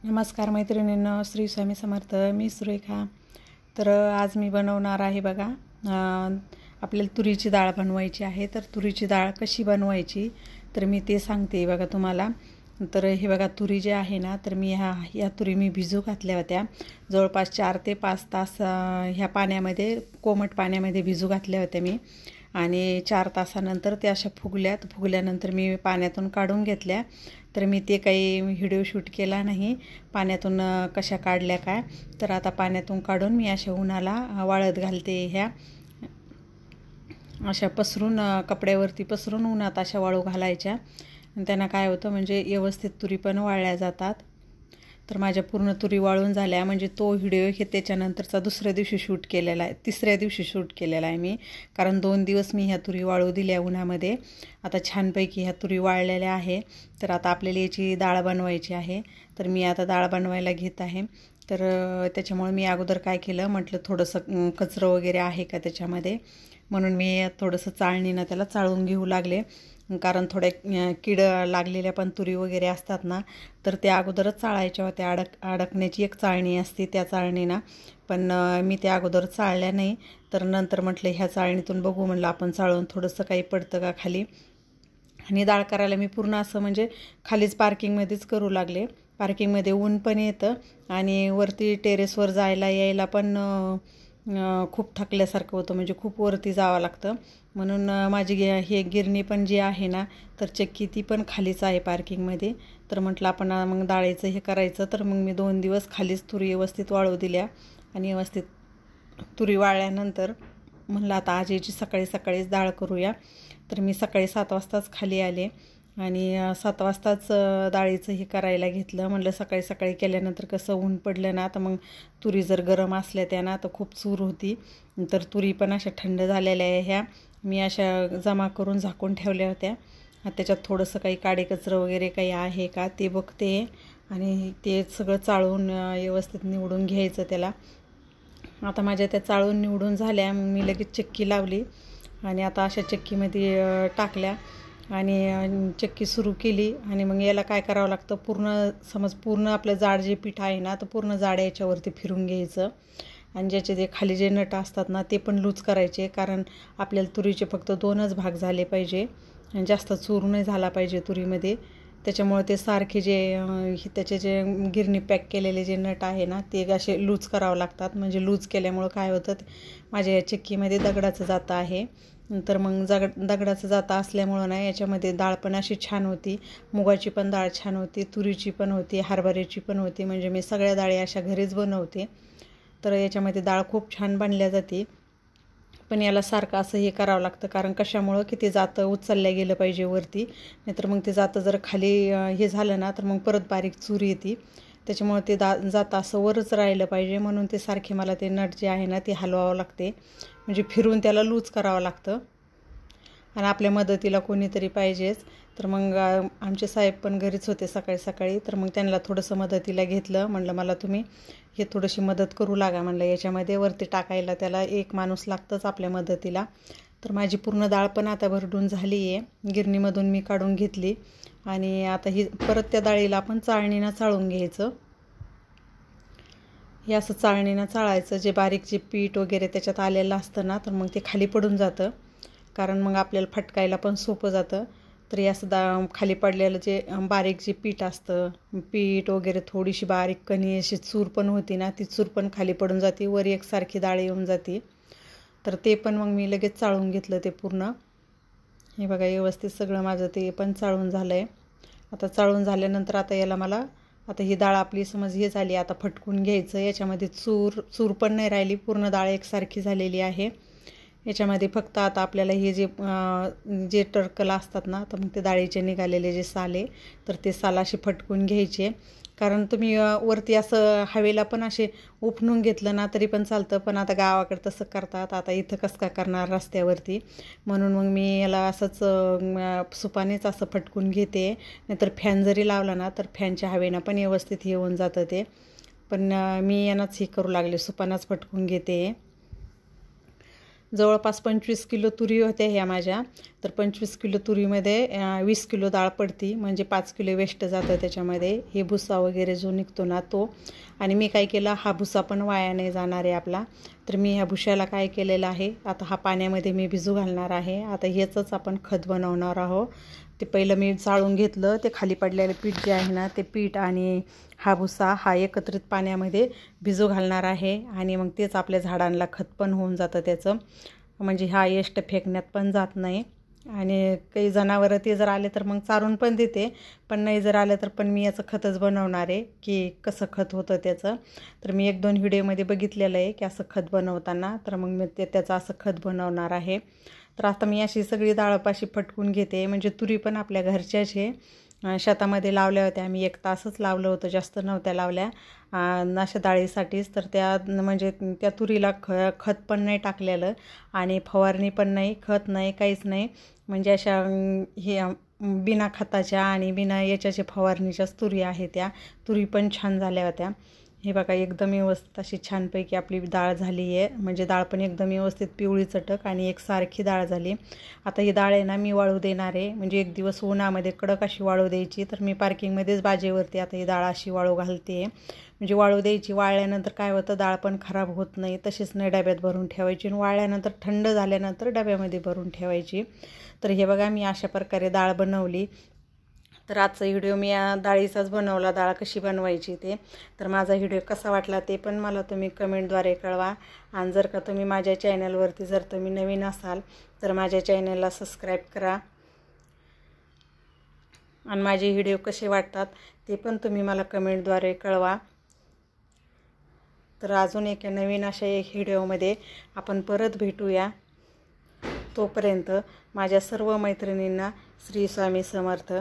नमस्कार मैत्रिणींनो, श्री स्वामी समर्थ. मी सुरेखा. तर आज मी बनवणार आहे बघा, आपल्याला तुरीची डाळ बनवायची आहे. तर तुरीची डाळ कशी बनवायची तर मी ते सांगते बघा तुम्हाला. तर हे बघा, तुरी जे आहे ना, तर मी ह्या तुरी मी भिजू घातल्या होत्या. जवळपास 4 ते 5 तास ह्या पाण्यामध्ये, कोमट पाण्यामध्ये भिजू घातल्या होत्या मी. आणि 4 तासानंतर त्या अशा फुगल्यानंतर मी पाण्यातून काढून घेतल्या. तर मी ते काही व्हिडिओ शूट केला नाही, पाण्यातून कशा काढल्या काय. तर आता पाण्यातून काढून मी अशा उन्हाला वाळत घालते. ह्या अशा पसरून, कपड्यावरती पसरून उन्हात अशा वाळू घालायच्या. आणि त्यांना काय होतं म्हणजे व्यवस्थित तुरी पण वाळल्या जातात. तर माझ्या पूर्ण तुरी वाळून झाल्या. म्हणजे तो व्हिडिओ हे त्याच्यानंतरचा तिसऱ्या दिवशी शूट केलेला आहे मी. कारण 2 दिवस मी ह्या तुरी वाळू दिल्या उन्हामध्ये. आता छानपैकी ह्या तुरी वाळलेल्या आहे. तर आता आपल्याला याची डाळ बनवायची आहे. तर मी आता डाळ बनवायला घेत आहे. तर त्याच्यामुळे मी अगोदर काय केलं, म्हटलं थोडंसं कचरं वगैरे आहे का त्याच्यामध्ये, म्हणून मी थोडंसं चाळणीनं त्याला चाळून घेऊ लागले. कारण थोड्या कीड लागलेल्या पण तुरी वगैरे असतात ना, तर त्या अगोदरच चाळायच्या होत्या. अडकण्याची एक चाळणी असते त्या चाळणीनं, पण मी त्या अगोदर चाळल्या नाही. तर नंतर म्हटलं ह्या चाळणीतून बघू, म्हणलं आपण चाळून थोडंसं काही पडतं का खाली. आणि डाळ करायला मी पूर्ण असं म्हणजे खालीच पार्किंगमध्येच करू लागले. पार्किंगमध्ये ऊन पण येतं आणि वरती टेरेसवर जायला यायला पण खूप थकल्यासारखं होतं. म्हणजे खूप वरती जावं लागतं. म्हणून माझी हे गिरणी पण जी आहे ना, तर चक्की ती पण खालीच आहे पार्किंगमध्ये. तर म्हटलं आपण मग डाळीचं हे करायचं. तर मग मी 2 दिवस खालीच तुरी व्यवस्थित वाळू दिल्या. आणि व्यवस्थित तुरी वाळल्यानंतर म्हणलं आता आज याची सकाळीच डाळ करूया. तर मी सकाळी 7 वाजताच खाली आले आणि 7 वाजताच डाळीचं हे करायला घेतलं. म्हणलं सकाळी केल्यानंतर कसं ऊन पडलं ना, तर मग तुरी जर गरम असल्या त्या ना, तर खूप चूर होती. तर तुरी पण अशा थंड झालेल्या आहे. ह्या मी अशा जमा करून झाकून ठेवल्या होत्या. त्याच्यात थोडंसं काही काडेकचरं वगैरे काही आहे का ते बघते. आणि ते सगळं चाळून व्यवस्थित निवडून घ्यायचं त्याला. आता माझ्या त्या चाळून निवडून झाल्या. मग मी लगेच चक्की लावली आणि आता अशा चक्कीमध्ये टाकल्या आणि चक्की सुरू केली. आणि मग याला काय करावं लागतं, पूर्ण आपलं जाड जे पीठ आहे ना, तर पूर्ण जाड याच्यावरती फिरून घ्यायचं. आणि ज्याचे जे खाली जे नट असतात ना, ते पण लूज करायचे. कारण आपल्याला तुरीचे फक्त 2च भाग झाले पाहिजे, जास्त चूर नाही झाला पाहिजे तुरीमध्ये. त्याच्यामुळे ते सारखे त्याचे जे गिरणी पॅक केलेले जे नट आहे ना, ते असे लूज करावं लागतात. म्हणजे लूज केल्यामुळं काय होतं, माझ्या या चक्कीमध्ये दगडाचं जातं आहे. तर मग दगडाचं जातं असल्यामुळं ना, याच्यामध्ये डाळ पण अशी छान होती. मुगाची पण डाळ छान होती, तुरीची पण होती, हरभऱ्याची पण होती. म्हणजे मी सगळ्या डाळी अशा घरीच बनवते. तर याच्यामध्ये डाळ खूप छान बनल्या जाते. पण याला सारखं असं हे करावं लागतं. कारण कशामुळं की ते जातं उचलल्या गेलं पाहिजे वरती. नाहीतर मग ते जातं जर खाली हे झालं ना, तर मग परत बारीक चूर येते. त्याच्यामुळं ते जातं असं वरच राहिलं पाहिजे. म्हणून ते सारखे मला ते नट जे आहे ना, ते हलवावं लागते. म्हणजे फिरून त्याला लूज करावं लागतं. आणि आपल्या मदतीला कोणीतरी पाहिजेच. तर मग आमचे साहेब पण घरीच होते सकाळी. तर मग त्यांना थोडंसं मदतीला घेतलं. म्हणलं मला तुम्ही हे थोडीशी मदत करू लागा. म्हणलं याच्यामध्ये वरती टाकायला त्याला एक माणूस लागतंच आपल्या मदतीला. तर माझी पूर्ण डाळ पण आता भरडून झाली आहे. गिरणीमधून मी काढून घेतली. आणि आता ही परत त्या डाळीला आपण चाळणीनं चाळून घ्यायचं. हे असं चाळणीनं चाळायचं. जे बारीक जे पीठ वगैरे त्याच्यात आलेलं असतं ना, तर मग ते खाली पडून जातं. कारण मग आपल्याला फटकायला पण सोपं जातं. तर हे असं खाली पडलेलं जे बारीक जे पीठ असतं, पीठ वगैरे थोडीशी बारीक कणी अशी चूर पण होती ना, ती चूर पण खाली पडून जाते. वर एकसारखी डाळ येऊन जाते. तर ते पण मग मी लगेच चाळून घेतलं ते पूर्ण. हे बघा, व्यवस्थित सगळं माझं ते पण चाळून झालं आहे. आता चाळून झाल्यानंतर आता ही डाळ आपली समज हे झाली. आता फटकून घ्यायचं. याच्यामध्ये चूर पण नाही राहिली, पूर्ण डाळ एकसारखी झालेली आहे. याच्यामध्ये फक्त आता आपल्याला हे जे टरकलं असतात ना, तर मग ते डाळीचे निघालेले जे साले, तर ते साल असे फटकून घ्यायचे. कारण तुम्ही वरती असं हवेला पण असे उपणून घेतलं ना तरी पण चालतं. पण आता गावाकडे तसं करतात. आता इथं कसं काय करणार रस्त्यावरती. म्हणून मग मी याला असंच सुपानेच असं फटकून घेते. नाहीतर फॅन जरी लावला ना, तर फॅनच्या हवेनं पण व्यवस्थित येऊन जातं ते. पण मी यांनाच हे करू लागले, सुपानाच फटकून घेते. जवळपास 25 किलो तुरी होत्या ह्या माझ्या. तर 25 किलो तुरीमध्ये 20 किलो डाळ पडती, म्हणजे 5 किलो वेस्ट जातं त्याच्यामध्ये. हे भुसा वगैरे जो निघतो ना तो. आणि मी काय केलं, हा भुसा पण वाया नाही जाणार आहे आपला. तर मी ह्या भुशाला काय केलेलं आहे, आता हा पाण्यामध्ये मी भिजू घालणार आहे. आता ह्याचंच आपण खत बनवणार आहोत. ते पहिलं मी चाळून घेतलं, ते खाली पडलेलं पीठ जे आहे ना ते पीठ आणि हा भुसा हा एकत्रित पाण्यामध्ये भिजू घालणार आहे. आणि मग तेच आपल्या झाडांना खत पण होऊन जातं त्याचं, म्हणजे हा वेस्ट फेकण्यात पण जात नाही. आणि काही जनावरं ते जर आले तर मग चारून पण देते, पण नाही जर आलं तर पण मी याचं खतच बनवणार आहे की कसं खत होतं त्याचं. तर मी 1-2 व्हिडिओमध्ये बघितलेलं आहे की असं खत बनवताना, तर मग मी त्याचं असं खत बनवणार आहे. तर आता मी अशी सगळी डाळपाशी फटकून घेते. म्हणजे तुरी पण आपल्या घरच्याच आहे, शेतामध्ये लावल्या होत्या. आम्ही 1 तासच लावलं होतं, जास्त नव्हत्या लावल्या अशा डाळीसाठीच. तर त्या म्हणजे त्या तुरीला खत पण नाही टाकलेलं आणि फवारणी पण नाही, खत नाही, काहीच नाही. म्हणजे अशा हे बिना खताच्या आणि बिना याच्याच्या फवारणीच्याच तुरी आहे. त्या तुरी पण छान झाल्या होत्या. हे बघा एकदम व्यवस्थित अशी छानपैकी आपली डाळ झाली आहे. म्हणजे डाळ पण एकदम व्यवस्थित पिवळी चटक आणि एकसारखी डाळ झाली. आता ही डाळ आहे ना मी वाळू देणार आहे, म्हणजे 1 दिवस उन्हामध्ये कडक अशी वाळू द्यायची. तर मी पार्किंगमध्येच बाजेवरती आता ही डाळ अशी वाळू घालते. म्हणजे वाळू द्यायची. वाळल्यानंतर काय होतं, डाळ पण खराब होत नाही. तशीच नाही डब्यात भरून ठेवायची, आणि वाळल्यानंतर थंड झाल्यानंतर डब्यामध्ये भरून ठेवायची. तर हे बघा मी अशा प्रकारे डाळ बनवली. तर आजचा व्हिडिओ मी या डाळीचाच बनवला, डाळ कशी बनवायची ते. तर माझा व्हिडिओ कसा वाटला ते पण मला तुम्ही कमेंटद्वारे कळवा. आणि जर का तुम्ही माझ्या चॅनलवरती जर तुम्ही नवीन असाल तर माझ्या चॅनलला सबस्क्राईब करा. आणि माझे व्हिडिओ कसे वाटतात ते पण तुम्ही मला कमेंटद्वारे कळवा. तर अजून एका नवीन अशा एक व्हिडिओमध्ये आपण परत भेटूया. तोपर्यंत माझ्या सर्व मैत्रिणींना श्री स्वामी समर्थ.